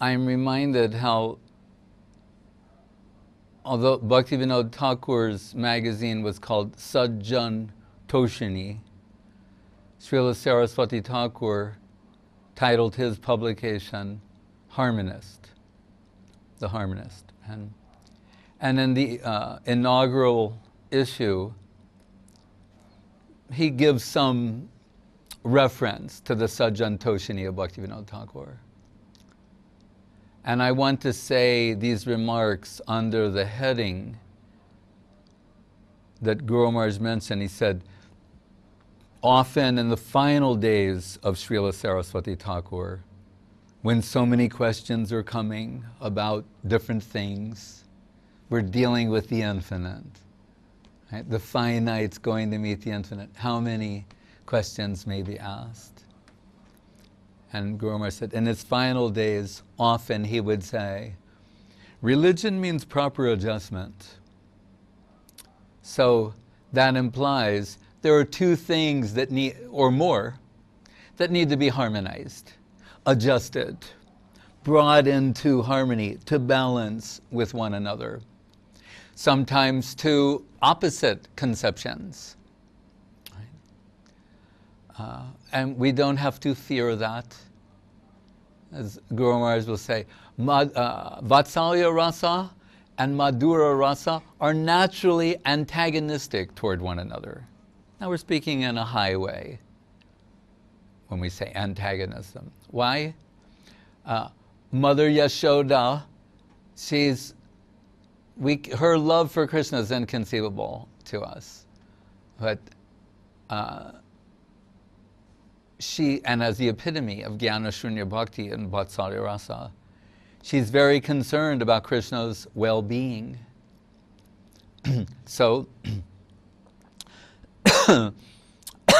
I'm reminded how, although Bhaktivinoda Thakur's magazine was called Sajjan Toshini, Srila Saraswati Thakur titled his publication Harmonist, The Harmonist. And in the inaugural issue, he gives some reference to the Sajjan Toshini of Bhaktivinoda Thakur. And I want to say these remarks under the heading that Guru Maharaj mentioned. He said, often in the final days of Srila Saraswati Thakur, when so many questions are coming about different things, we're dealing with the infinite. Right? The finite's going to meet the infinite. How many questions may be asked? And Guru Maharaj said, in his final days, often he would say, religion means proper adjustment. So that implies there are two things that need, or more, that need to be harmonized, adjusted, brought into harmony, to balance with one another. Sometimes two opposite conceptions. And we don't have to fear that. As Guru Maharaj will say, Vatsalya Rasa and Madhura Rasa are naturally antagonistic toward one another. Now we're speaking in a high way when we say antagonism. Why? Mother Yashoda, her love for Krishna is inconceivable to us. But she, and as the epitome of Jnana Shunya Bhakti and Vatsalya Rasa, she's very concerned about Krishna's well-being. So,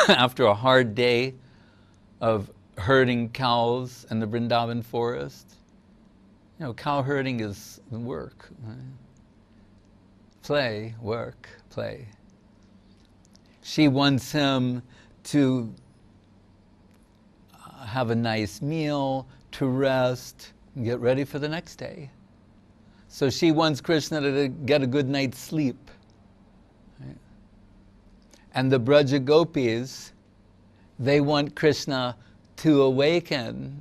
after a hard day of herding cows in the Vrindavan forest, cow herding is work. Right? Play, work, play. She wants him to have a nice meal, to rest, and get ready for the next day. So she wants Krishna to get a good night's sleep. Right? And the Braja Gopis, they want Krishna to awaken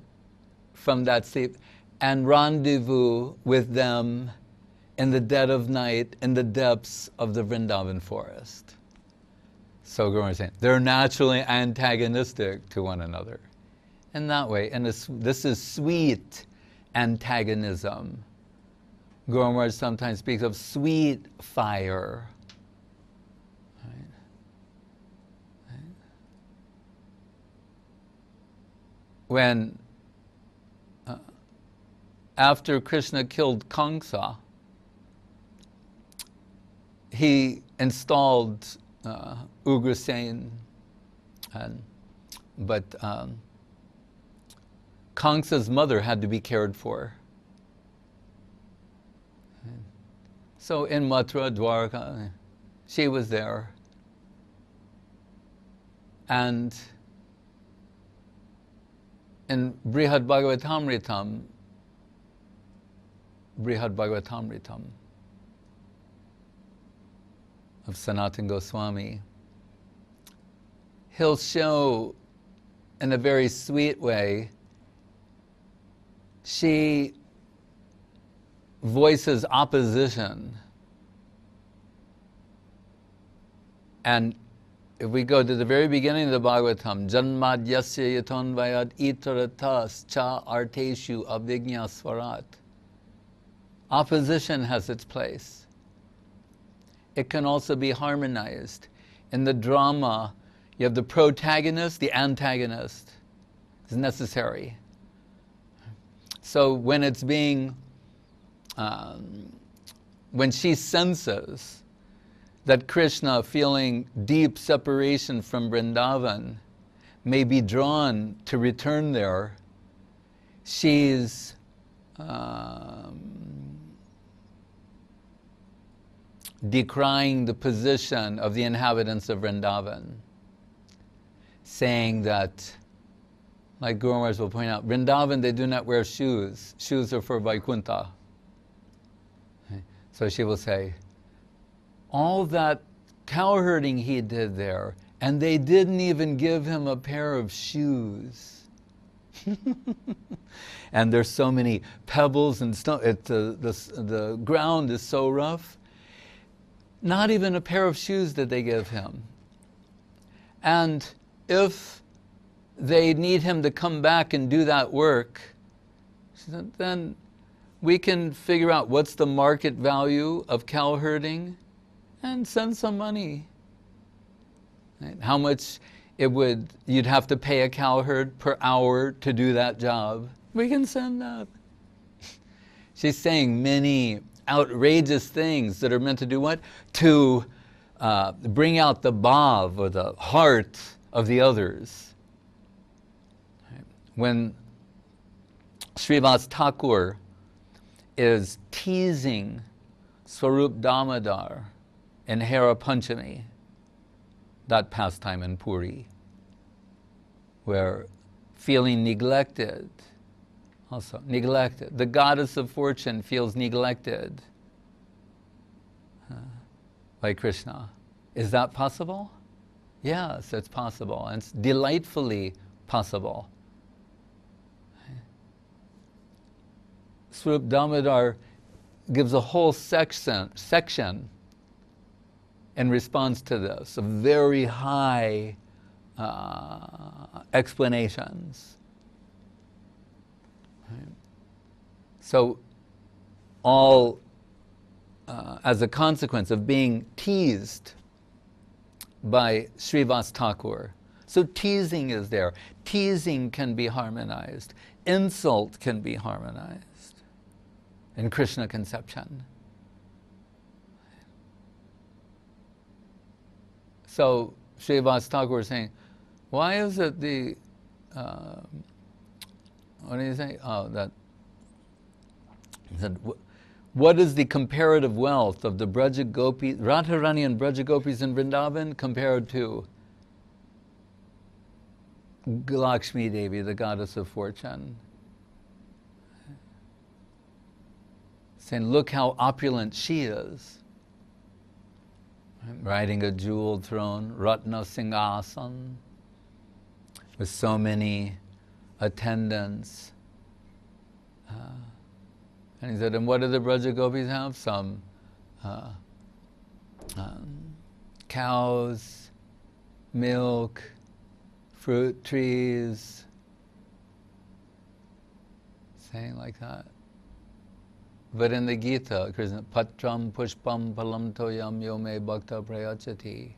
from that sleep and rendezvous with them in the dead of night in the depths of the Vrindavan forest. So Guru is saying, they're naturally antagonistic to one another. In that way, and this is sweet antagonism. Guru Maharaj sometimes speaks of sweet fire. Right? Right? When, after Krishna killed Kamsa, he installed Ugrasen, but Kamsa's mother had to be cared for. So in Mathura, Dwarka, she was there. And in Brihad Bhagavatamritam of Sanatana Goswami, he'll show in a very sweet way, she voices opposition. And if we go to the very beginning of the Bhagavatam, Janmad yasya yatonvayad itaratas cha arteshu avignya swarat. Opposition has its place. It can also be harmonized. In the drama, you have the protagonist, the antagonist. It's necessary. So when it's being, when she senses that Krishna, feeling deep separation from Vrindavan, may be drawn to return there, she's decrying the position of the inhabitants of Vrindavan, saying that, like Guru Maharaj will point out, Vrindavan, they do not wear shoes. Shoes are for Vaikuntha. Okay. So she will say, all that cow herding he did there, and they didn't even give him a pair of shoes. And there's so many pebbles and stone. The ground is so rough. Not even a pair of shoes did they give him. And if they need him to come back and do that work, then we can figure out what's the market value of cow herding and send some money. Right? How much you'd have to pay a cow herd per hour to do that job. We can send that. She's saying many outrageous things that are meant to do what? To bring out the bhav, or the heart of the others. When Srivas Thakur is teasing Swarup Damodar in Hera Panchami, that pastime in Puri, where feeling neglected, the goddess of fortune feels neglected by Krishna. Is that possible? Yes, it's possible, and it's delightfully possible. Swarup Damodar gives a whole section in response to this, of very high explanations. Right? So, all as a consequence of being teased by Srivas Thakur. So teasing is there. Teasing can be harmonized. Insult can be harmonized in Krishna conception. So Srivas Thakur is saying, why is it what do you say? Oh, that he said, what is the comparative wealth of the Braja Gopis, Radharani and Braja Gopis in Vrindavan compared to Lakshmi Devi, the goddess of fortune? Saying, look how opulent she is. Riding a jeweled throne, Ratna Singhasan, with so many attendants. And he said, and what do the Braja Gopis have? Some cows, milk, fruit trees, saying like that. But in the Gita, Krishna, Patram Pushpam Palam Toyam Yome Bhakta Prayachati.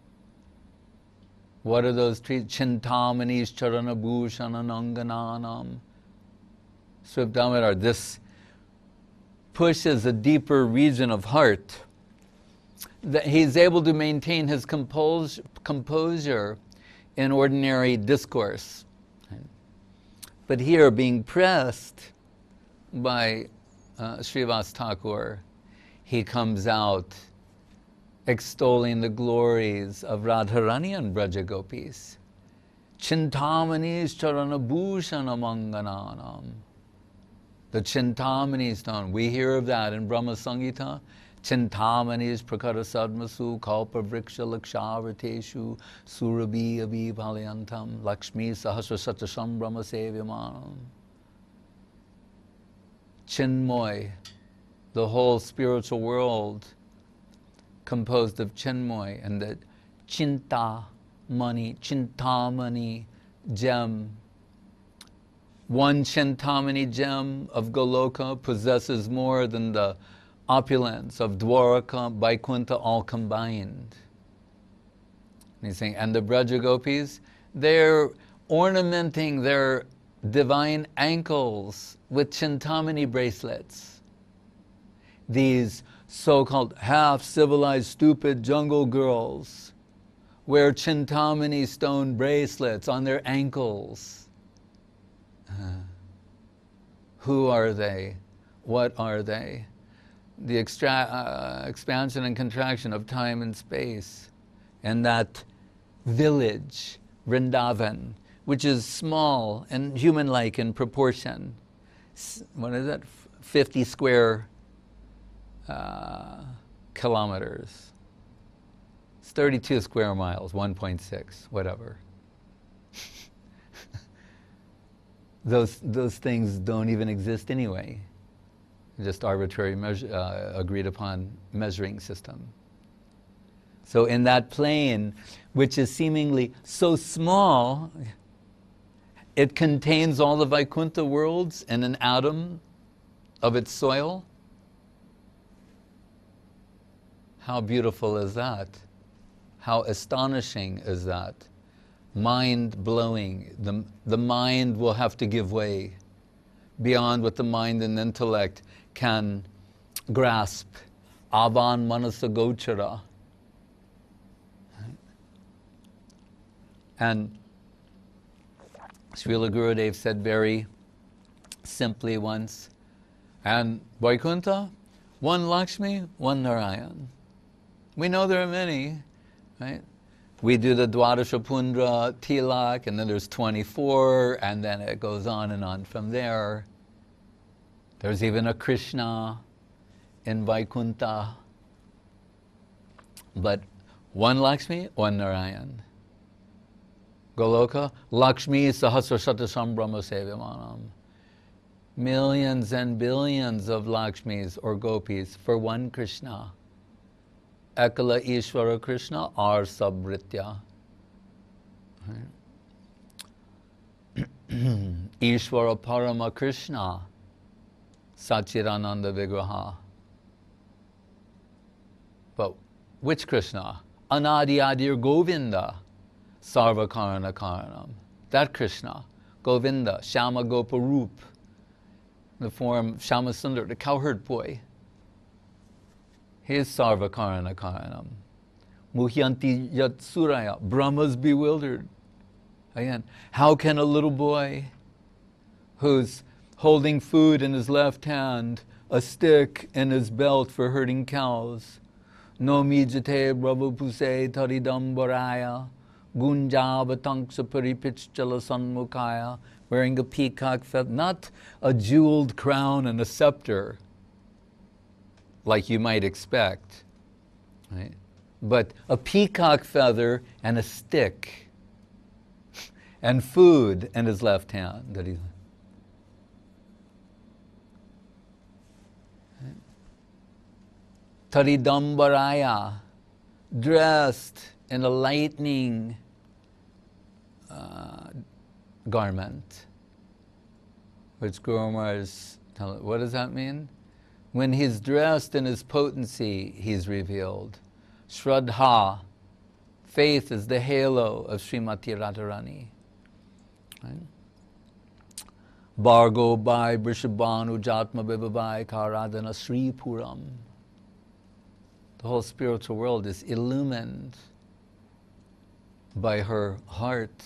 What are those trees? Chintamani's Charana Bhushana Nangananam. Swarup Damodar, this pushes a deeper region of heart. That he's able to maintain his composure in ordinary discourse. But here, being pressed by Srivas Thakur, he comes out extolling the glories of Radharani and Braja Gopis. Chintamani's Charana Bhushana Mangananam. The Chintamani stone, we hear of that in Brahma Samhita. Chintamani's Prakara Sadmasu Kalpa Vriksha Lakshavateshu Surabhi Abhi Palyantam Lakshmi Sahasra Satasham Brahma Sevyamanam. Chinmoy, the whole spiritual world composed of Chinmoy, and the Chintamani gem. One Chintamani gem of Goloka possesses more than the opulence of Dwaraka, Vaikuntha all combined. And he's saying, and the Braja Gopis, they're ornamenting their divine ankles with Chintamani bracelets. These so-called half-civilized, stupid jungle girls wear Chintamani stone bracelets on their ankles. Who are they? What are they? The expansion and contraction of time and space. And that village, Vrindavan, which is small and human-like in proportion. What is that? 50 square kilometers. It's 32 square miles, 1.6, whatever. Those things don't even exist anyway. Just arbitrary agreed upon measuring system. So in that plane, which is seemingly so small, it contains all the Vaikuntha worlds in an atom of its soil. How beautiful is that? How astonishing is that? Mind-blowing. The mind will have to give way beyond what the mind and intellect can grasp. Avan manasa gochara. And Srila Gurudev said very simply once, and Vaikuntha, one Lakshmi, one Narayan. We know there are many, right? We do the Dwadasha Pundra Tilak, and then there's 24, and then it goes on and on from there. There's even a Krishna in Vaikuntha. But one Lakshmi, one Narayan. Goloka, Lakshmi Sahasrashata Sambrahma Sevimanam. Millions and billions of Lakshmis or Gopis for one Krishna. Ekala Ishvara Krishna ar sabritya. Ishvara Parama Krishna Sachirananda Vigraha. But which Krishna? Anadi Adir Govinda Sarva Karana Karanam. That Krishna, Govinda, Shama Gopa Roop, the form Shama Sundar, the cowherd boy. He is Sarva Karana Karanam. Muhyanti Yat Suraya, Brahma's bewildered. Again, how can a little boy who's holding food in his left hand, a stick in his belt for herding cows, no mijate brahmapuse taridambaraya, gunjavatanksha paripichala sanmukaya, wearing a peacock feather, not a jeweled crown and a scepter, like you might expect, right? But a peacock feather and a stick, and food in his left hand that he. Taridambaraya, dressed in a lightning garment, which Guru Maharaj tell it. What does that mean? When he's dressed in his potency, he's revealed. Shraddha, faith is the halo of Srimati Radharani. Right? Bhargo Bhai Vrishabhanu Jatma Vibhabai Karadana Sri Puram. The whole spiritual world is illumined by her heart,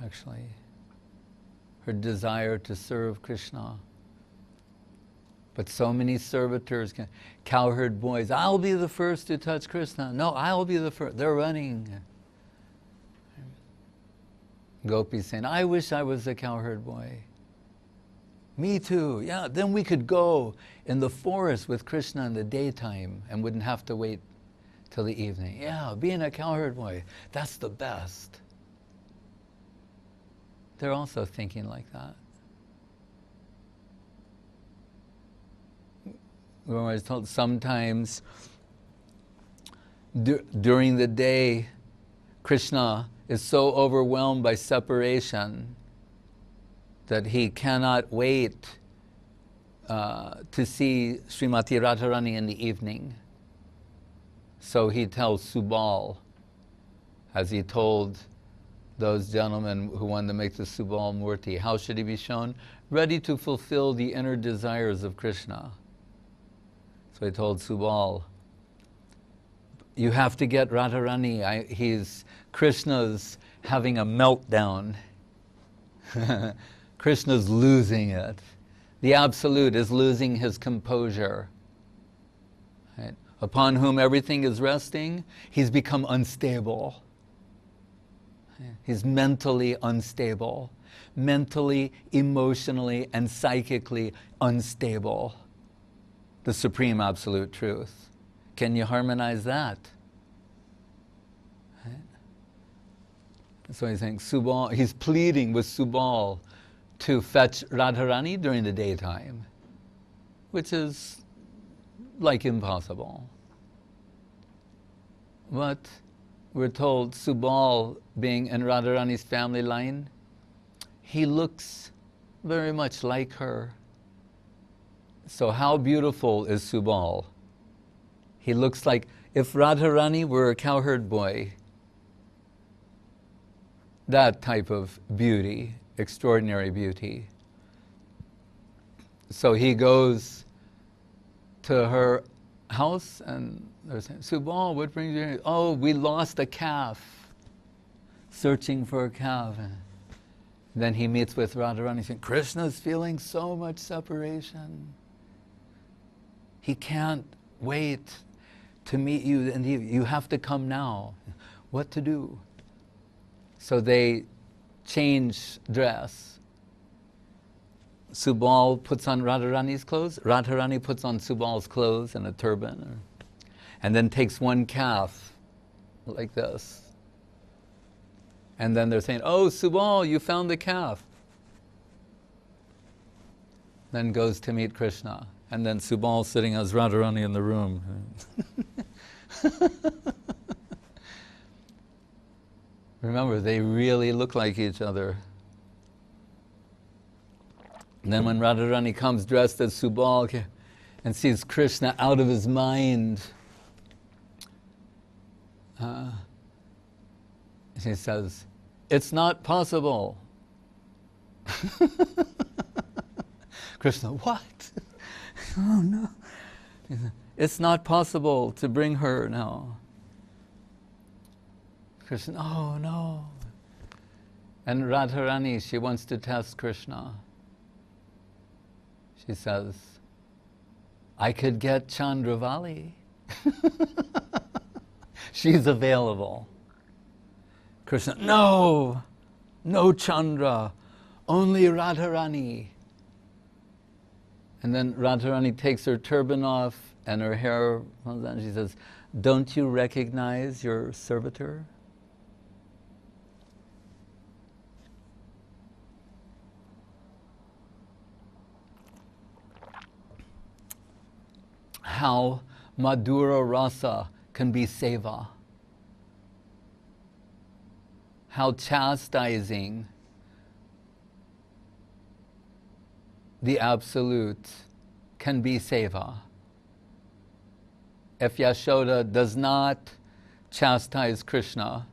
actually, her desire to serve Krishna. But so many servitors, cowherd boys, I'll be the first to touch Krishna. No, I'll be the first. They're running. Gopis saying, I wish I was a cowherd boy. Me too. Yeah, then we could go in the forest with Krishna in the daytime and wouldn't have to wait till the evening. Yeah, being a cowherd boy, that's the best. They're also thinking like that. I was told sometimes during the day, Krishna is so overwhelmed by separation that he cannot wait to see Srimati Radharani in the evening. So he tells Subal, as he told those gentlemen who wanted to make the Subal Murti, how should he be shown? Ready to fulfill the inner desires of Krishna. So he told Subal, you have to get Radharani. Krishna's having a meltdown. Krishna's losing it. The Absolute is losing his composure. Right? Upon whom everything is resting, he's become unstable. He's mentally unstable, mentally, emotionally, and psychically unstable. The supreme absolute truth. Can you harmonize that? Right? So he's saying Subal, he's pleading with Subal to fetch Radharani during the daytime, which is like impossible. But we're told Subal, being in Radharani's family line, he looks very much like her. So how beautiful is Subal? He looks like, if Radharani were a cowherd boy, that type of beauty, extraordinary beauty. So he goes to her house and they're saying, Subal, what brings you here? Oh, we lost a calf, searching for a calf. Then he meets with Radharani saying, Krishna's feeling so much separation. He can't wait to meet you, and you have to come now. What to do? So they change dress. Subal puts on Radharani's clothes. Radharani puts on Subal's clothes and a turban. And then takes one calf like this. And then they're saying, oh, Subal, you found the calf. Then goes to meet Krishna. And then Subal sitting as Radharani in the room. Remember, they really look like each other. And then when Radharani comes dressed as Subal and sees Krishna out of his mind, she says, it's not possible. Krishna, what? Oh no. It's not possible to bring her now. Krishna, oh no. And Radharani, she wants to test Krishna. She says, I could get Chandravali. She's available. Krishna, no, no Chandra, only Radharani. And then Radharani takes her turban off and her hair comes down. She says, don't you recognize your servitor? How Madhura Rasa can be seva. How chastising the Absolute can be seva. If Yashoda does not chastise Krishna,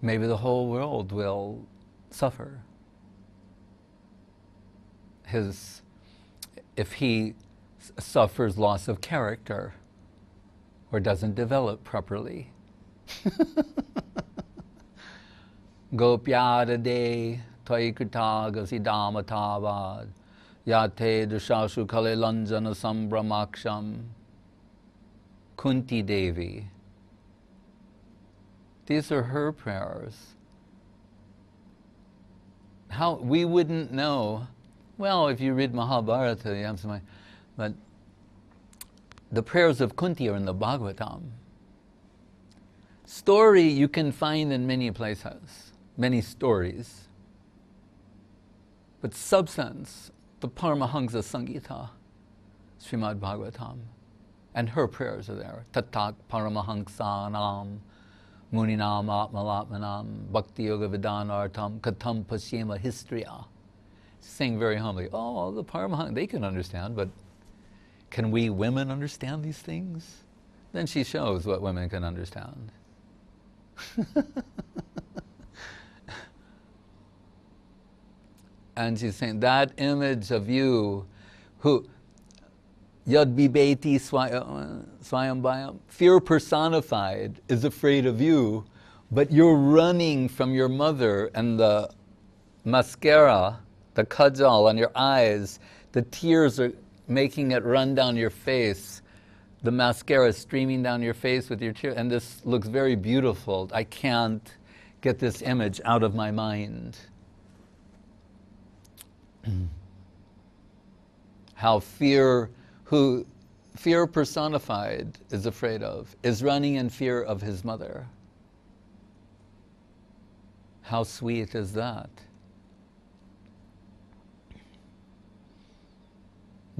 maybe the whole world will suffer. If he suffers loss of character or doesn't develop properly. Gopyadade Taikrita Gasidama Tavad Yate Dushashu Kale Lanjana Sambramaksham Kunti Devi. These are her prayers. How we wouldn't know. Well, if you read Mahabharata, you have some, but the prayers of Kunti are in the Bhagavatam. Story you can find in many places, many stories. But substance, the Paramahansa Sangita, Srimad Bhagavatam, and her prayers are there. Tatak Paramahansanam Muninam Atmalatmanam Bhakti Yoga Vidanartam Katam Pasyema Histriya. Sing very humbly, oh, the Paramahansa, they can understand, but can we women understand these things? Then she shows what women can understand. And she's saying, that image of you, who, Yad Bibeti Swayambhayam, fear personified, is afraid of you, but you're running from your mother, and the mascara, the kajal on your eyes, the tears are making it run down your face. The mascara is streaming down your face with your tears, and this looks very beautiful. I can't get this image out of my mind. How fear personified is afraid of, is running in fear of his mother. How sweet is that?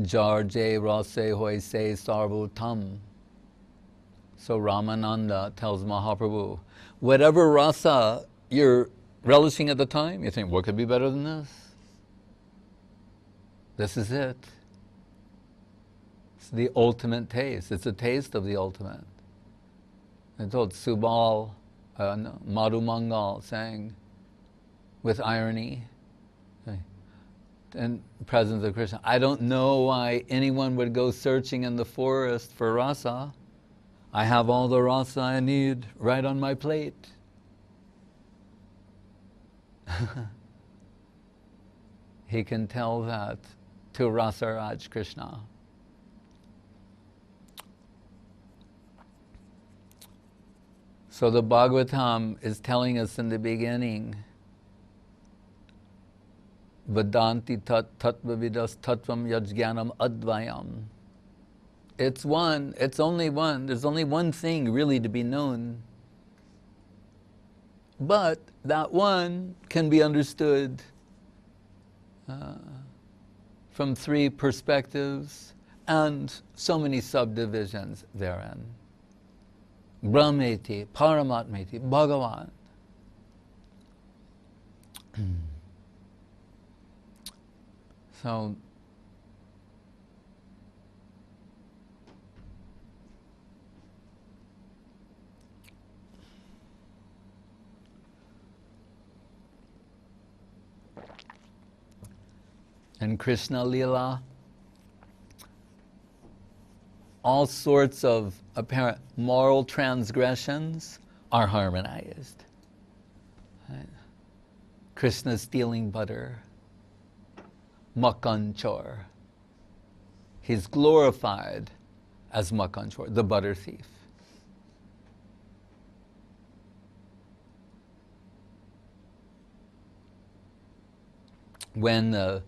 Jar je rase hoy se sarvutam. So Ramananda tells Mahaprabhu, whatever rasa you're relishing at the time, you think, what could be better than this? This is it. It's the ultimate taste. It's a taste of the ultimate. I told Subal, Madhu Mangal sang with irony in the presence of Krishna, I don't know why anyone would go searching in the forest for rasa. I have all the rasa I need right on my plate. He can tell that to Rasaraj Krishna. So the Bhagavatam is telling us in the beginning, Vedanti tat tattvavidas tattvam yajnanam advayam. It's one, it's only one, there's only one thing really to be known. But that one can be understood from three perspectives and so many subdivisions therein. Brahmeti, Paramatmeti, Bhagavan. So, in Krishna Lila, all sorts of apparent moral transgressions are harmonized. Right? Krishna stealing butter, Makanchor. He's glorified as Makanchor, the butter thief. When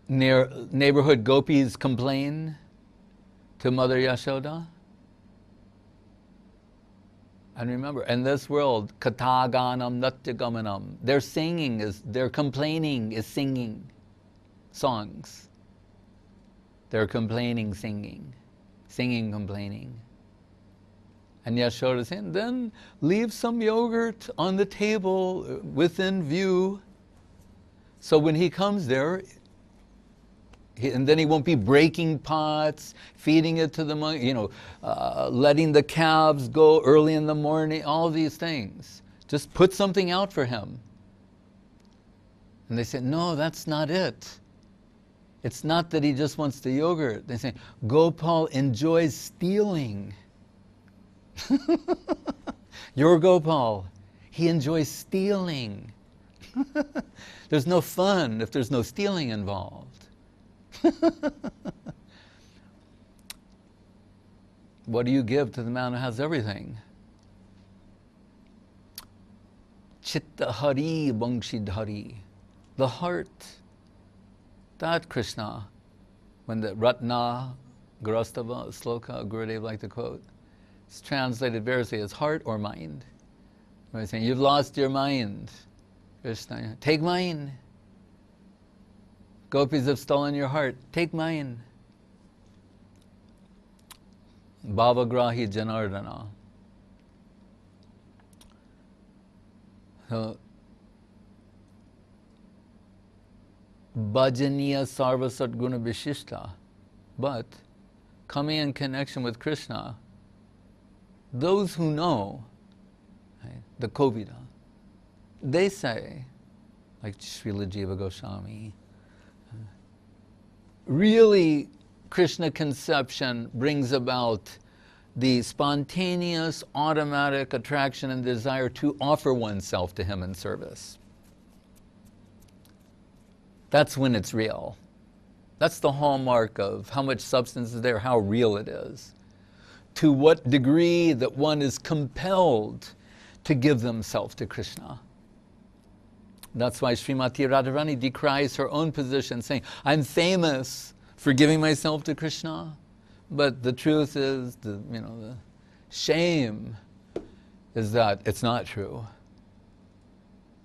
neighborhood gopis complain to Mother Yashoda, and remember, in this world, kataganam natyagamanam, their complaining is singing songs. They're complaining, singing, complaining. And Yashoda saying, then leave some yogurt on the table within view, so when he comes there, and then he won't be breaking pots, feeding it to the monkey, letting the calves go early in the morning, all these things. Just put something out for him. And they say, no, that's not it. It's not that he just wants the yogurt. They say, Gopal enjoys stealing. Your Gopal, he enjoys stealing. There's no fun if there's no stealing involved. What do you give to the man who has everything? Chitta Hari Bangshidhari. The heart. That Krishna, when the Ratna Garastava sloka Gurudev liked to quote, it's translated variously as heart or mind. Right, saying, you've lost your mind. Krishna, take mine. Gopis have stolen your heart. Take mine. Bhavagrahi Janardana. So, Bhajaniya Sarva Satguna Vishishta. But coming in connection with Krishna, those who know, right, the Kovida, they say, like Srila Jiva Goswami, really Krishna conception brings about the spontaneous, automatic attraction and desire to offer oneself to him in service. That's when it's real. That's the hallmark of how much substance is there, how real it is. To what degree that one is compelled to give themselves to Krishna. That's why Srimati Radharani decries her own position, saying, I'm famous for giving myself to Krishna. But the truth is, the shame is that it's not true.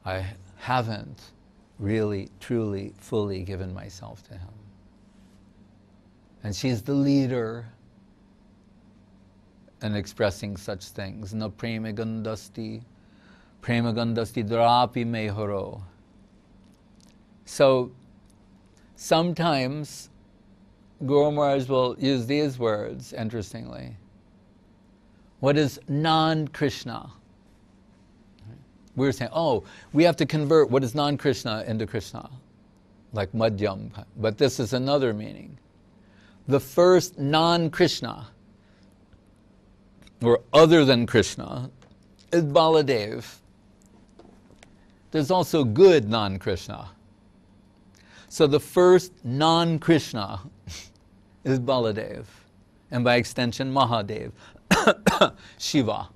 I haven't really, truly, fully given myself to him. And she's the leader in expressing such things. Na prema gandasti drapi mehoro. So sometimes Guru Maharaj will use these words, interestingly. What is non-Krishna? We're saying, oh, we have to convert what is non-Krishna into Krishna, like Madhyam. But this is another meaning. The first non-Krishna, or other than Krishna, is Baladev. There's also good non-Krishna. So the first non-Krishna is Baladev, and by extension Mahadev, Shiva.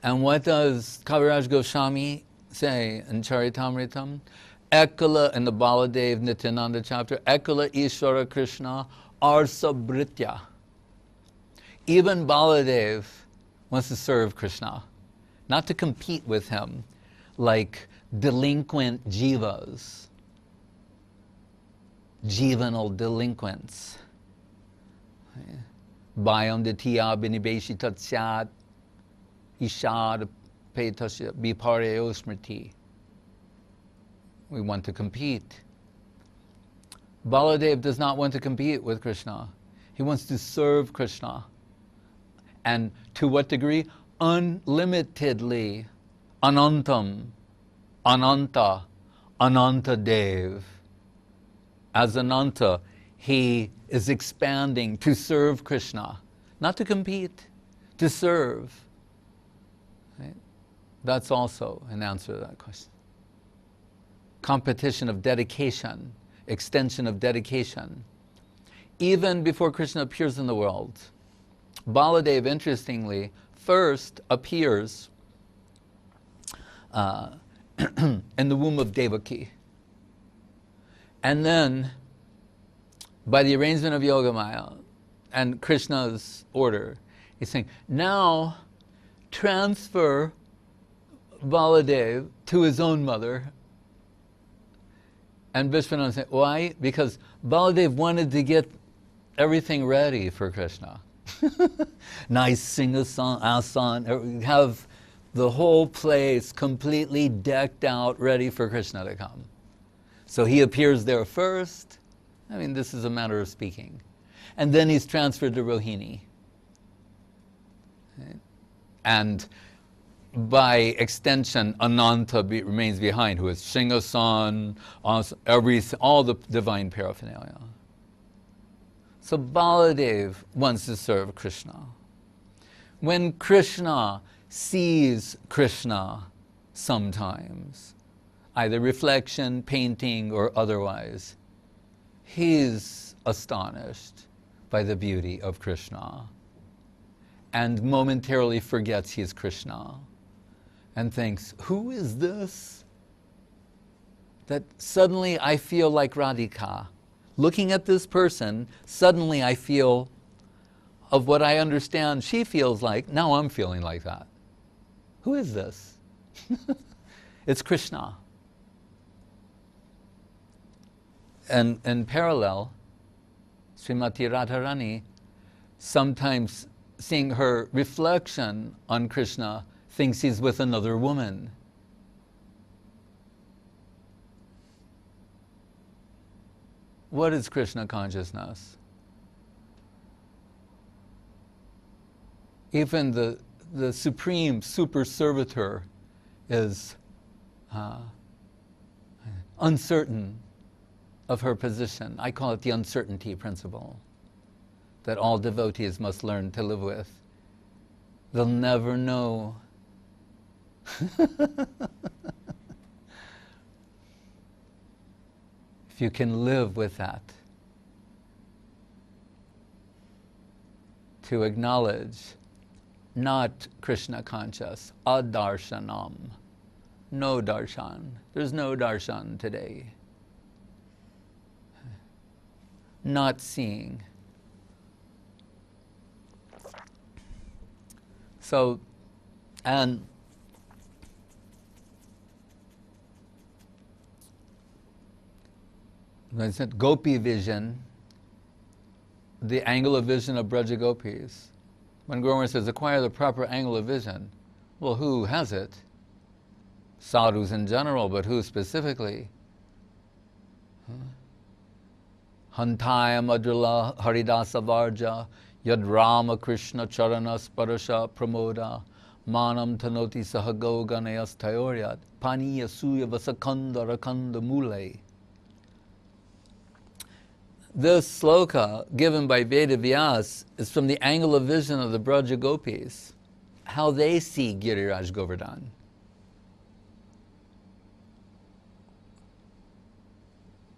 And what does Kaviraj Goswami say in Charitamritam? Ekala, in the Baladev Nityananda chapter, Ekala Ishvara Krishna Arsabritya. Even Baladev wants to serve Krishna, not to compete with him like delinquent jivas, jivanal delinquents. Bayam ditiya binibeshi tatsat ishad petasya bipareo smriti. We want to compete. Baladev does not want to compete with Krishna. He wants to serve Krishna. And to what degree? Unlimitedly. Anantam. Ananta. Ananta Dev. As Ananta, he is expanding to serve Krishna. Not to compete, to serve. Right? That's also an answer to that question. Competition of dedication, extension of dedication. Even before Krishna appears in the world, Baladev, interestingly, first appears in the womb of Devaki. And then, by the arrangement of Yogamaya and Krishna's order, he's saying, now transfer Baladev to his own mother. And Vishwanath said, why? Because Baladev wanted to get everything ready for Krishna. Nice sing-a-song, have the whole place completely decked out, ready for Krishna to come. So he appears there first. I mean, this is a matter of speaking. And then he's transferred to Rohini. Right? And by extension, Ananta remains behind, who is Shingasan, all the divine paraphernalia. So Baladev wants to serve Krishna. When Krishna sees Krishna sometimes, either reflection, painting, or otherwise, he's astonished by the beauty of Krishna and momentarily forgets he's Krishna and thinks, who is this? That suddenly I feel like Radhika. Looking at this person, suddenly I feel of what I understand she feels like, now I'm feeling like that. Who is this? It's Krishna. And in parallel, Srimati Radharani, sometimes seeing her reflection on Krishna, thinks he's with another woman. What is Krishna consciousness? Even the supreme super servitor is uncertain of her position. I call it the uncertainty principle that all devotees must learn to live with. They'll never know. If you can live with that, to acknowledge not Krishna conscious, adarshanam, no darshan. There's no darshan today. Not seeing. So, and I said gopi vision, the angle of vision of Braja gopis. When Guru Maharaj says acquire the proper angle of vision, well, who has it? Sadhus in general, but who specifically? Hantaya Madrila Haridasa Varja Yad Rama Krishna Charana Sparasha Pramoda Manam Tanoti Sahago Ganayas Tayoryat Paniya Suya Vasakanda Rakanda Mule. This sloka, given by Veda Vyas, is from the angle of vision of the Braja Gopis, how they see Giriraj Govardhan.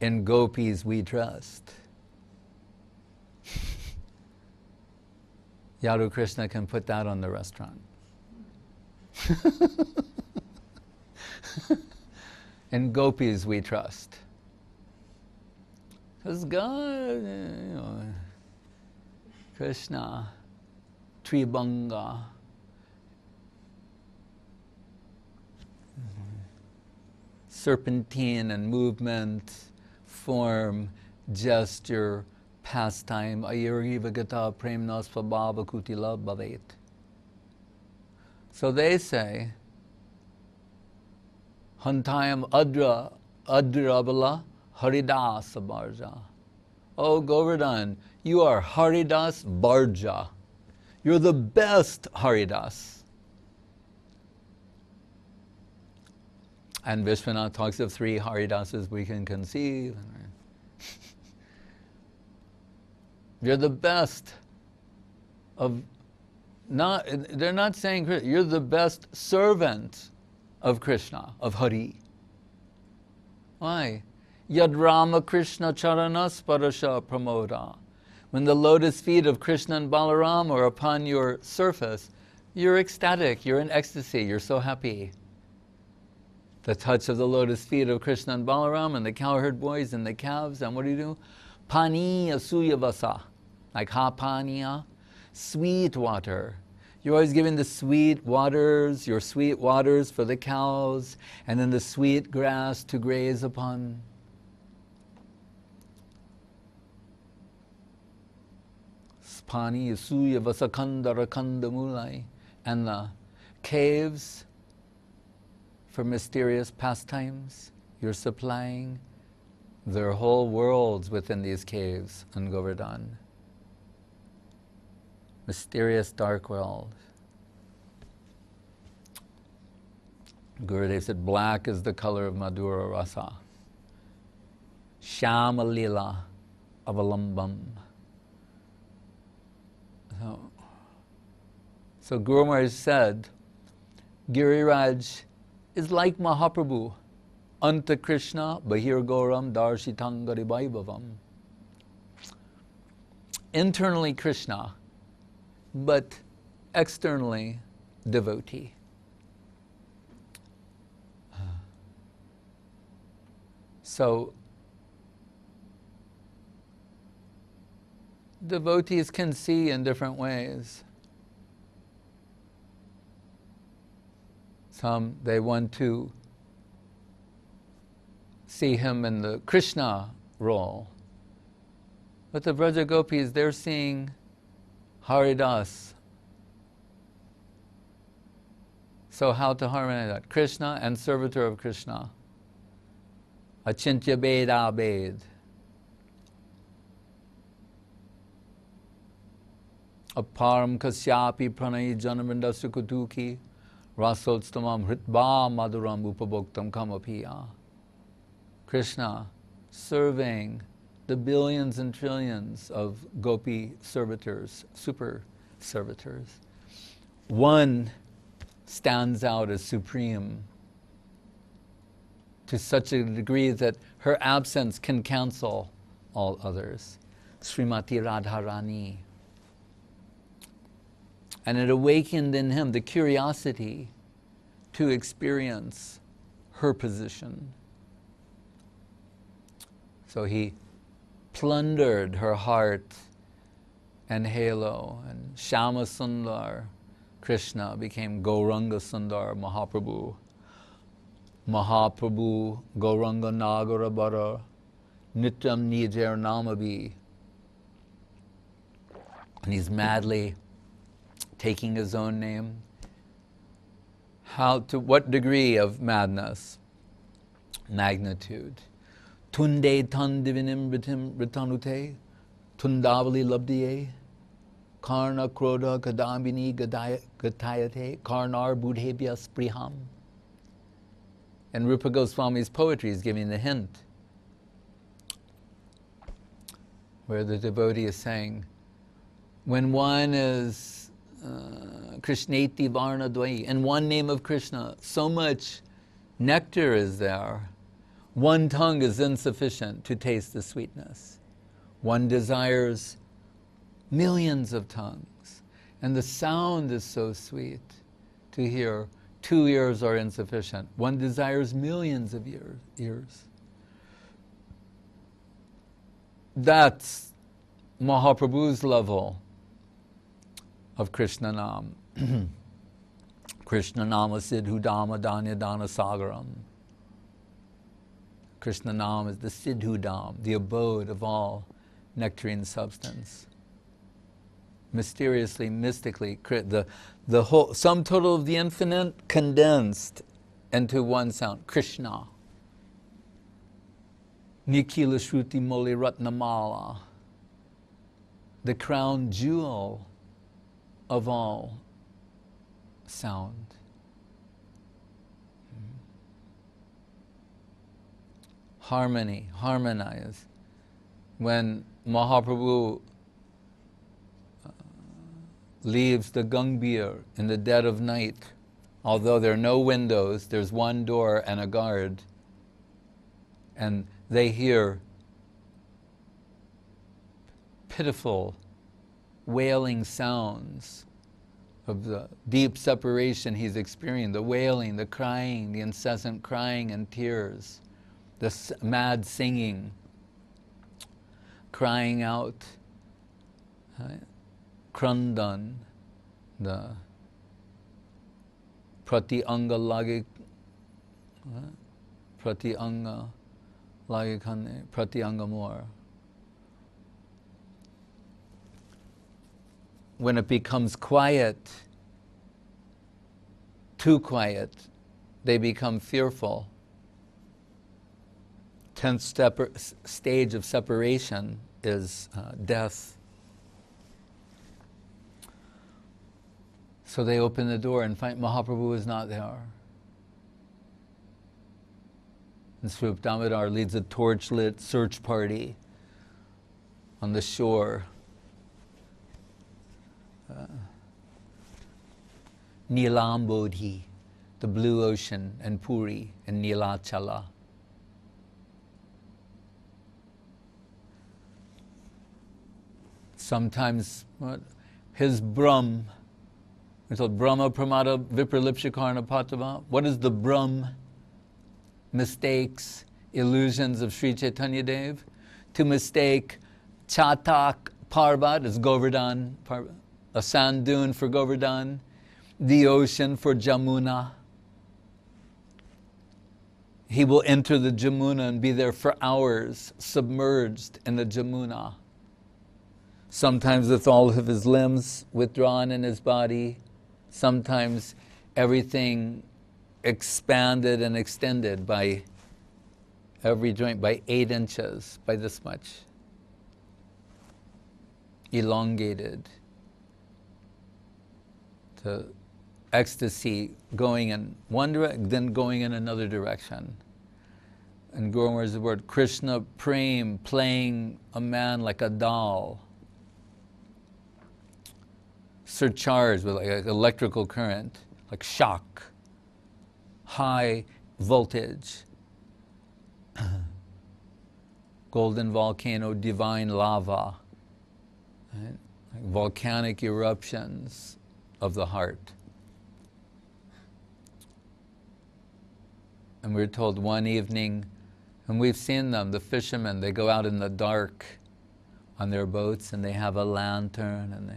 In gopis we trust. Yadu Krishna can put that on the restaurant. In gopis we trust. Because God, Krishna, Tribanga, serpentine and movement, form, gesture, pastime, ayuriva gata premna svabhava kutila bhavet. So they say, Hantayam adrabala Haridas Barja. Oh Govardhan, you are Haridas Barja. You're the best Haridas. And Vishwanath talks of 3 Haridasas we can conceive. You're the best of, they're not saying, you're the best servant of Krishna, of Hari. Why? Yad Rama Krishna Charana Sparasha Pramoda. When the lotus feet of Krishna and Balaram are upon your surface, you're ecstatic, you're in ecstasy, you're so happy. The touch of the lotus feet of Krishna and Balaram and the cowherd boys and the calves, and what do? Paniya Suyavasa, like ha paniya, sweet water. You're always giving the sweet waters, your sweet waters for the cows, and then the sweet grass to graze upon. Spani Suya Vasakanda Rakanda Mulai, and the caves for mysterious pastimes. You're supplying. There are whole worlds within these caves on Govardhan. Mysterious dark world. Gurudev said, black is the color of Madhura Rasa. Shama Lila Avalambam. So Guru Maharaj said, Giriraj is like Mahaprabhu. Anta Krishna Bahir Goram Darshitangari Vaibhavam. Internally Krishna, but externally devotee. So devotees can see in different ways. Some, they want to see him in the Krishna role. But the Braja Gopis, they're seeing Haridas. So how to harmonize that? Krishna and servitor of Krishna. Achintya Beda Bed. Aparam Kasyapi Pranayi Janamindasya Kutuki Rasotstamam Hritva Madhuram Upabhoktam Kamapiya. Krishna serving the billions and trillions of gopi servitors, super servitors. One stands out as supreme to such a degree that her absence can cancel all others. Srimati Radharani. And it awakened in him the curiosity to experience her position. So he plundered her heart and halo, and Shama Sundar, Krishna, became Gauranga Sundar Mahaprabhu. Mahaprabhu Gauranga Nagarabara Nityam Nijar Namabi. And he's madly taking his own name. How, to what degree of madness? Magnitude. Tunde tan divinim ritanute, tundavali labdiye, karna krodha kadambini gatayate, karnar budhebhya spriham. And Rupa Goswami's poetry is giving the hint, where the devotee is saying, when one is Krishneti Varna Dvai, in one name of Krishna, so much nectar is there. One tongue is insufficient to taste the sweetness. One desires millions of tongues. And the sound is so sweet to hear. 2 ears are insufficient. One desires millions of ears. That's Mahaprabhu's level of Krishna Nam. Krishna Nama Siddhu Dhamma Danya Dana Sagaram. Krishna Nam is the Siddhu Dham, the abode of all nectarine substance. Mysteriously, mystically, the whole sum total of the infinite condensed into one sound, Krishna. Nikila Shruti Moli Ratnamala, the crown jewel of all sound. Harmony, harmonize. When Mahaprabhu leaves the Gangbir in the dead of night, although there are no windows, there's one door and a guard, and they hear pitiful, wailing sounds of the deep separation he's experiencing, the wailing, the crying, the incessant crying and tears, the mad singing, crying out, Krandan, the Prati Anga Lagi, Prati Anga Lagi Prati Anga more. When it becomes quiet, too quiet, they become fearful. 10th stage of separation is death. So they open the door and find Mahaprabhu is not there. And Swarup Damodar leads a torch-lit search party on the shore. Nilambodhi, the blue ocean, and Puri, and Nilachala. Sometimes his Brahm, we're told Brahma Pramada Vipralipshikarna Patava. What is the Brahm? Mistakes, illusions of Sri Chaitanya Dev. To mistake Chatak Parvat as Govardhan, a sand dune for Govardhan, the ocean for Jamuna. He will enter the Jamuna and be there for hours, submerged in the Jamuna. Sometimes with all of his limbs withdrawn in his body, sometimes everything expanded and extended by every joint by 8 inches, by this much. Elongated. To ecstasy going in one direction, then going in another direction. And Gurumar is the word Krishna Prem, playing a man like a doll, surcharged with like an electrical current, like shock, high voltage, golden volcano, divine lava, right? Like volcanic eruptions of the heart. And we're told one evening, and we've seen them, the fishermen, they go out in the dark on their boats and they have a lantern,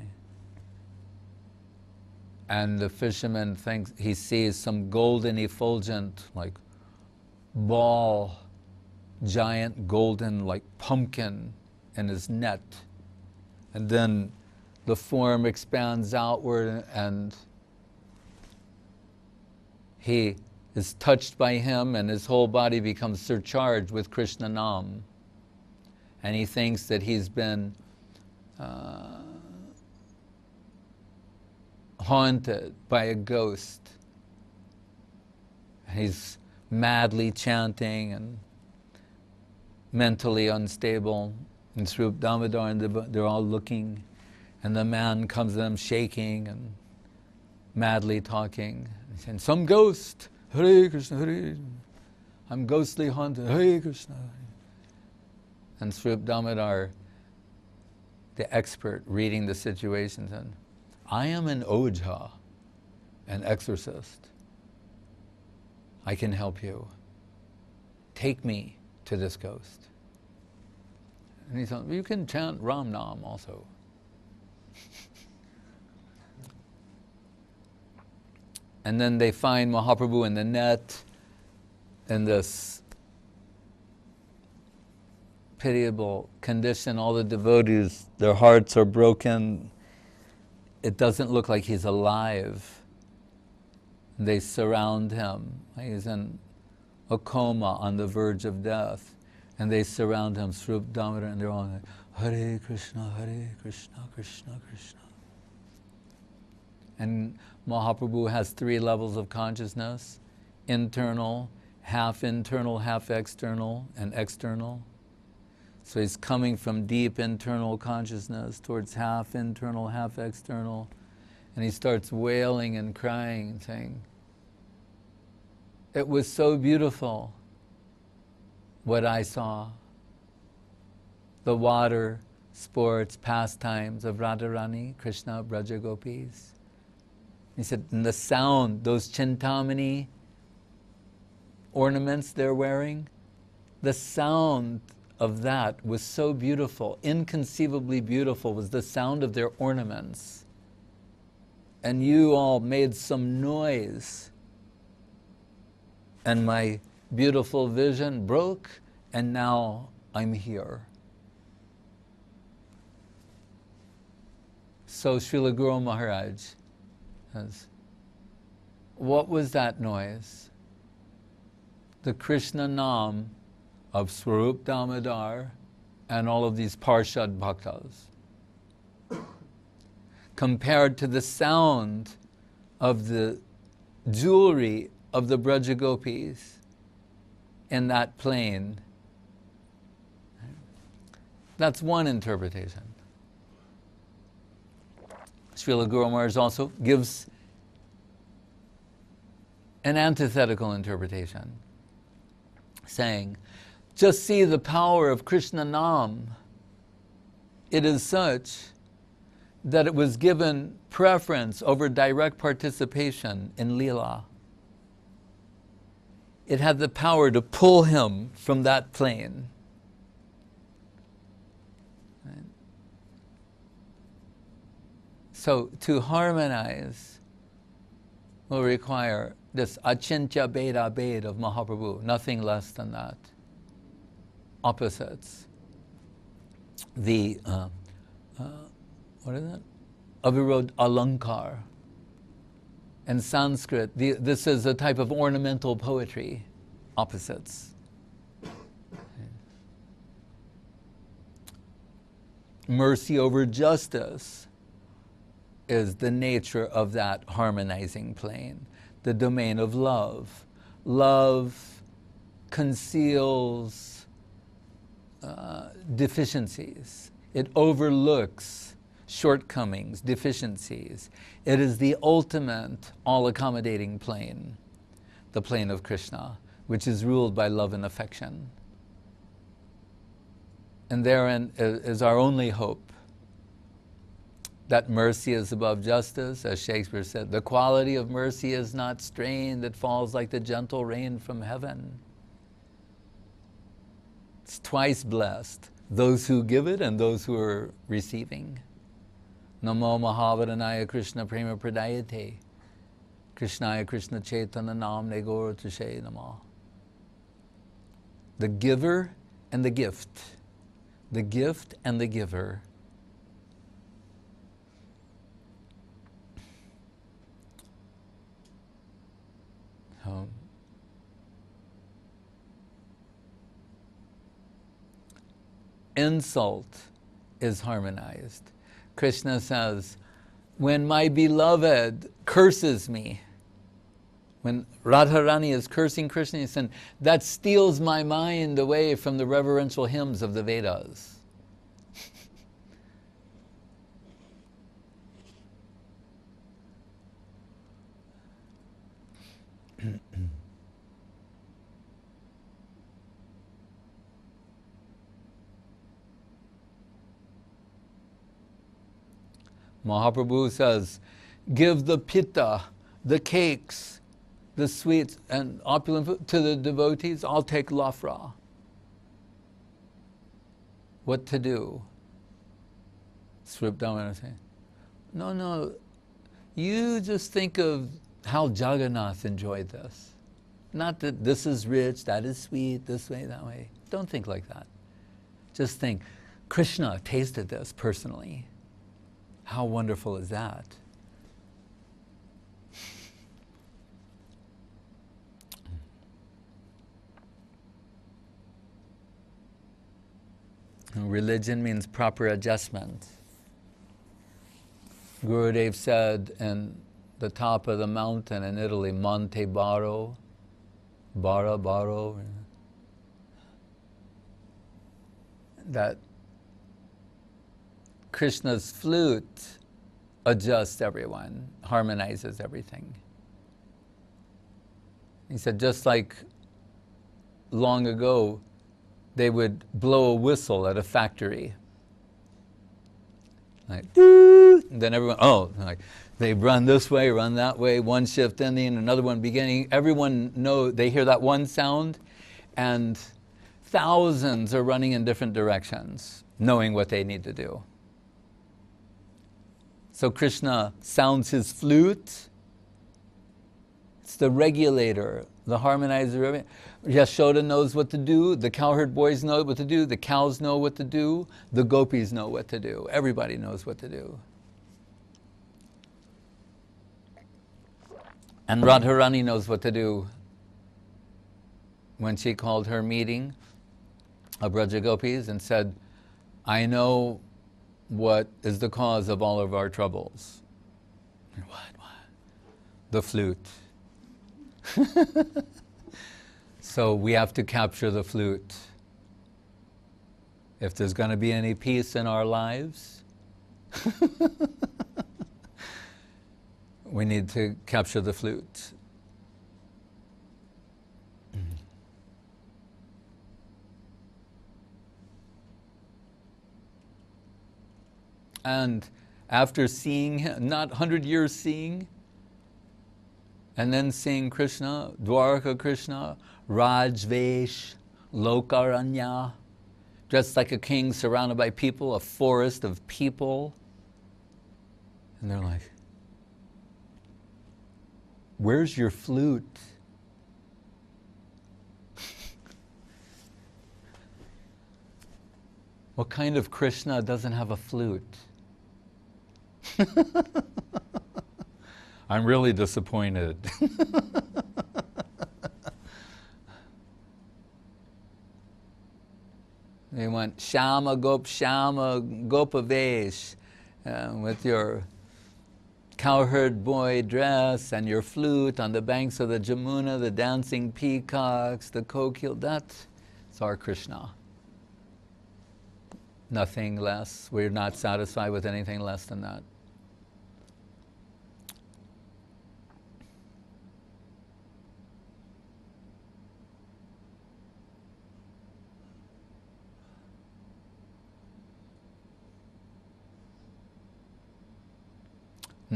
and the fisherman thinks he sees some golden effulgent, like ball, giant golden, like pumpkin in his net. And then the form expands outward and he is touched by him and his whole body becomes surcharged with Krishna Nam. And he thinks that he's been haunted by a ghost. He's madly chanting and mentally unstable. And Swarup Damodar and they're all looking, and the man comes to them shaking and madly talking, and saying, "Some ghost, Hare Krishna, Hare. I'm ghostly haunted, Hare Krishna." And Swarup Damodar, the expert reading the situation, said, "I am an Ojha, an exorcist. I can help you. Take me to this ghost." And he thought, "You can chant Ram Nam also." And then they find Mahaprabhu in the net, in this pitiable condition. All the devotees, their hearts are broken. It doesn't look like he's alive. They surround him. He's in a coma on the verge of death. And they surround him, Swarup Damodar, and they're all like, "Hare Krishna, Krishna Krishna." And Mahaprabhu has 3 levels of consciousness: internal, half external, and external. So he's coming from deep internal consciousness towards half internal, half external, and he starts wailing and crying and saying, "It was so beautiful what I saw. The water, sports, pastimes of Radharani, Krishna, Braja Gopis." He said, and the sound, those Chintamani ornaments they're wearing, the sound of that was so beautiful, inconceivably beautiful was the sound of their ornaments. And you all made some noise. And my beautiful vision broke, and now I'm here. So Srila Guru Maharaj says, what was that noise? The Krishna Nam of Swarup Damodar and all of these Parshad Bhaktas, compared to the sound of the jewelry of the Braja Gopis in that plain. That's one interpretation. Srila Guru Maharaj also gives an antithetical interpretation, saying, just see the power of Krishna Nam. It is such that it was given preference over direct participation in Leela. It had the power to pull him from that plane. Right? So to harmonize will require this achintya beda bed of Mahaprabhu, nothing less than that. Opposites. The, what is it? Avirod alankar. In Sanskrit, this is a type of ornamental poetry. Opposites. Mercy over justice is the nature of that harmonizing plane, the domain of love. Love conceals deficiencies. It overlooks shortcomings, deficiencies. It is the ultimate all-accommodating plane, the plane of Krishna, which is ruled by love and affection. And therein is our only hope. that mercy is above justice, as Shakespeare said. The quality of mercy is not strain that falls like the gentle rain from heaven. It's twice blessed, those who give it and those who are receiving. Namo Mahavadanaya Krishna Prema Pradayate. Krishnaya Krishna Chaitanya Namne Gaura Tushe Namah. The giver and the gift. The gift and the giver. Insult is harmonized. Krishna says, when my beloved curses me, when Radharani is cursing Krishna, he said, that steals my mind away from the reverential hymns of the Vedas. Mahaprabhu says, give the pitta, the cakes, the sweets and opulent food to the devotees. I'll take lafra. What to do? Swarup Damodar saying, no, you just think of how Jagannath enjoyed this. Not that this is rich, that is sweet, this way, that way. Don't think like that. Just think, Krishna tasted this personally. How wonderful is that? Religion means proper adjustment. Gurudev said in the top of the mountain in Italy, Monte Baro, Baro, that Krishna's flute adjusts everyone, harmonizes everything. He said just like long ago, they would blow a whistle at a factory. Like, and then everyone, like, they run this way, run that way, one shift ending, another one beginning. Everyone they hear that one sound, and thousands are running in different directions, knowing what they need to do. So Krishna sounds his flute. It's the regulator, the harmonizer. Yashoda knows what to do. The cowherd boys know what to do. The cows know what to do. The gopis know what to do. Everybody knows what to do. And Radharani knows what to do. When she called her meeting of Braja Gopis and said, I know what is the cause of all of our troubles. What? The flute. So we have to capture the flute. If there's going to be any peace in our lives, we need to capture the flute. And after seeing him, not 100 years seeing, and then seeing Krishna, Dwarka Krishna, Rajvesh, Lokaranya, dressed like a king surrounded by people, a forest of people. And they're like, where's your flute? What kind of Krishna doesn't have a flute? I'm really disappointed. They went Shama Gopavesh, with your cowherd boy dress and your flute on the banks of the Jamuna, the dancing peacocks, the kokil. That's our Krishna. Nothing less. We're not satisfied with anything less than that.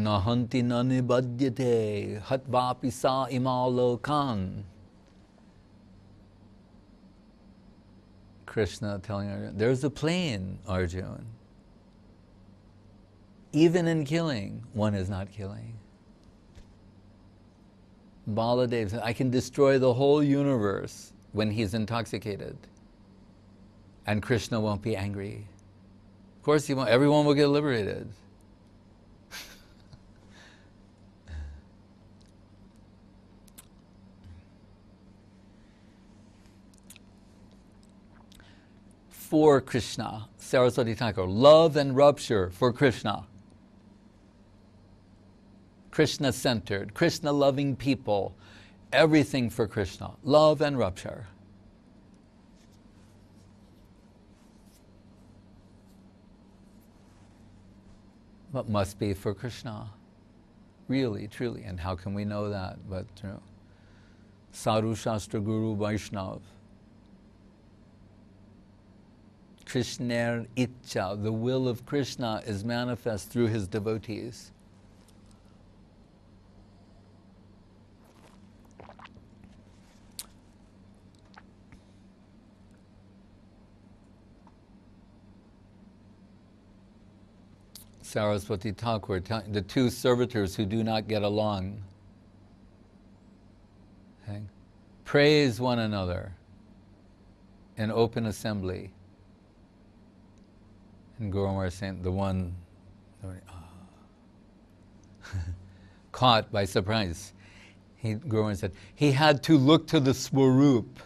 Nahanti nanibhadyate hatvapi sa imalokan. Krishna telling Arjuna, there's a plane, Arjuna. Even in killing, one is not killing. Baladev said, I can destroy the whole universe when he's intoxicated. And Krishna won't be angry. Of course he won't. Everyone will get liberated. For Krishna, Saraswati Thakur, love and rupture for Krishna. Krishna-centered, Krishna-loving people, everything for Krishna, love and rupture. But must be for Krishna, really, truly. And how can we know that? But Sadhu Shastra Guru Vaishnav. Krishner Icha, the will of Krishna is manifest through his devotees. Saraswati Thakur, the two servitors who do not get along, okay, praise one another in open assembly. And Guru Maharaj saying, the one caught by surprise, Guru Maharaj said, he had to look to the Swarup.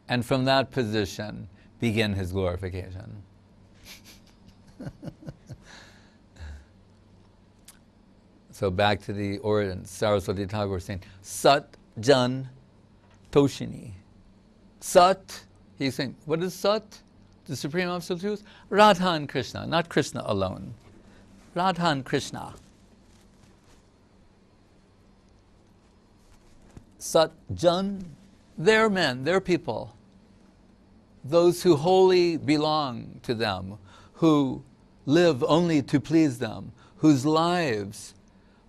And from that position, begin his glorification. So back to the origin, Saraswati Thakur saying, Sat Jan Toshini. Sat, he's saying, what is Sat? The Supreme Absolute Truth? Radha and Krishna, not Krishna alone. Radha and Krishna. Sat Jan, they're men, they're people. Those who wholly belong to them, who live only to please them, whose lives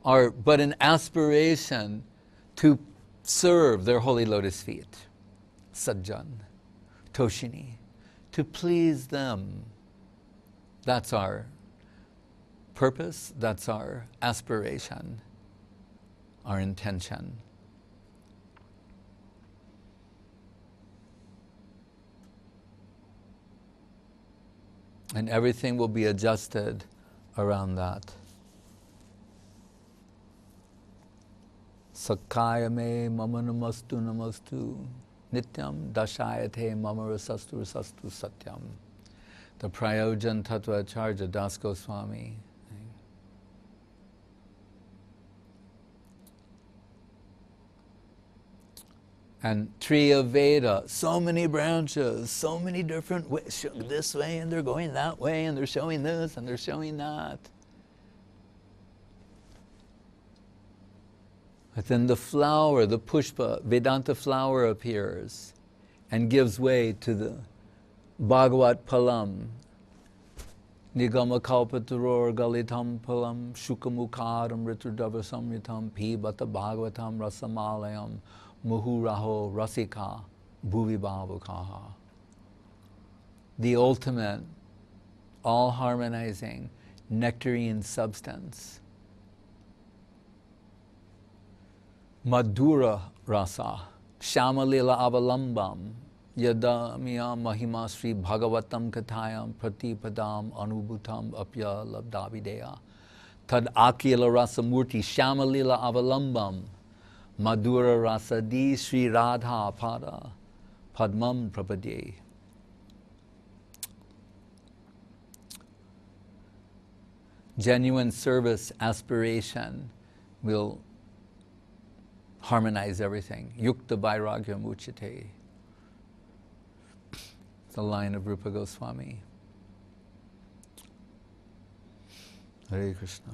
are but an aspiration to serve their holy lotus feet. Sajjan, Toshini, to please them. That's our purpose, that's our aspiration, our intention. And everything will be adjusted around that. Sakaya me mama namastu namastu nityam dashayate mama rasastu rasastu satyam. The Prayojan Tattva Acharya Das Goswami. And tree of Veda, so many branches, so many different ways, this way and they're going that way and they're showing this and they're showing that. But then the flower, the pushpa, Vedanta flower appears and gives way to the Bhagavat Palam. Nigama kalpaturor galitam palam shukamukaram riturdava samritam pibata bhagavatam rasamalayam muhuraho rasika bhuvi bhavukaha. The ultimate, all-harmonizing, nectarine substance. Madhura rasa, shamalila avalambam, yadamya mahima sri bhagavatam kathayam pratipadam anubhutam apya labdavideya. Tad akila rasa murti shamalila avalambam, madhura rasa di sri radha pada padmam prapadye. Genuine service aspiration will harmonize everything. Yukta vairagya muchite. The line of Rupa Goswami. Hare Krishna.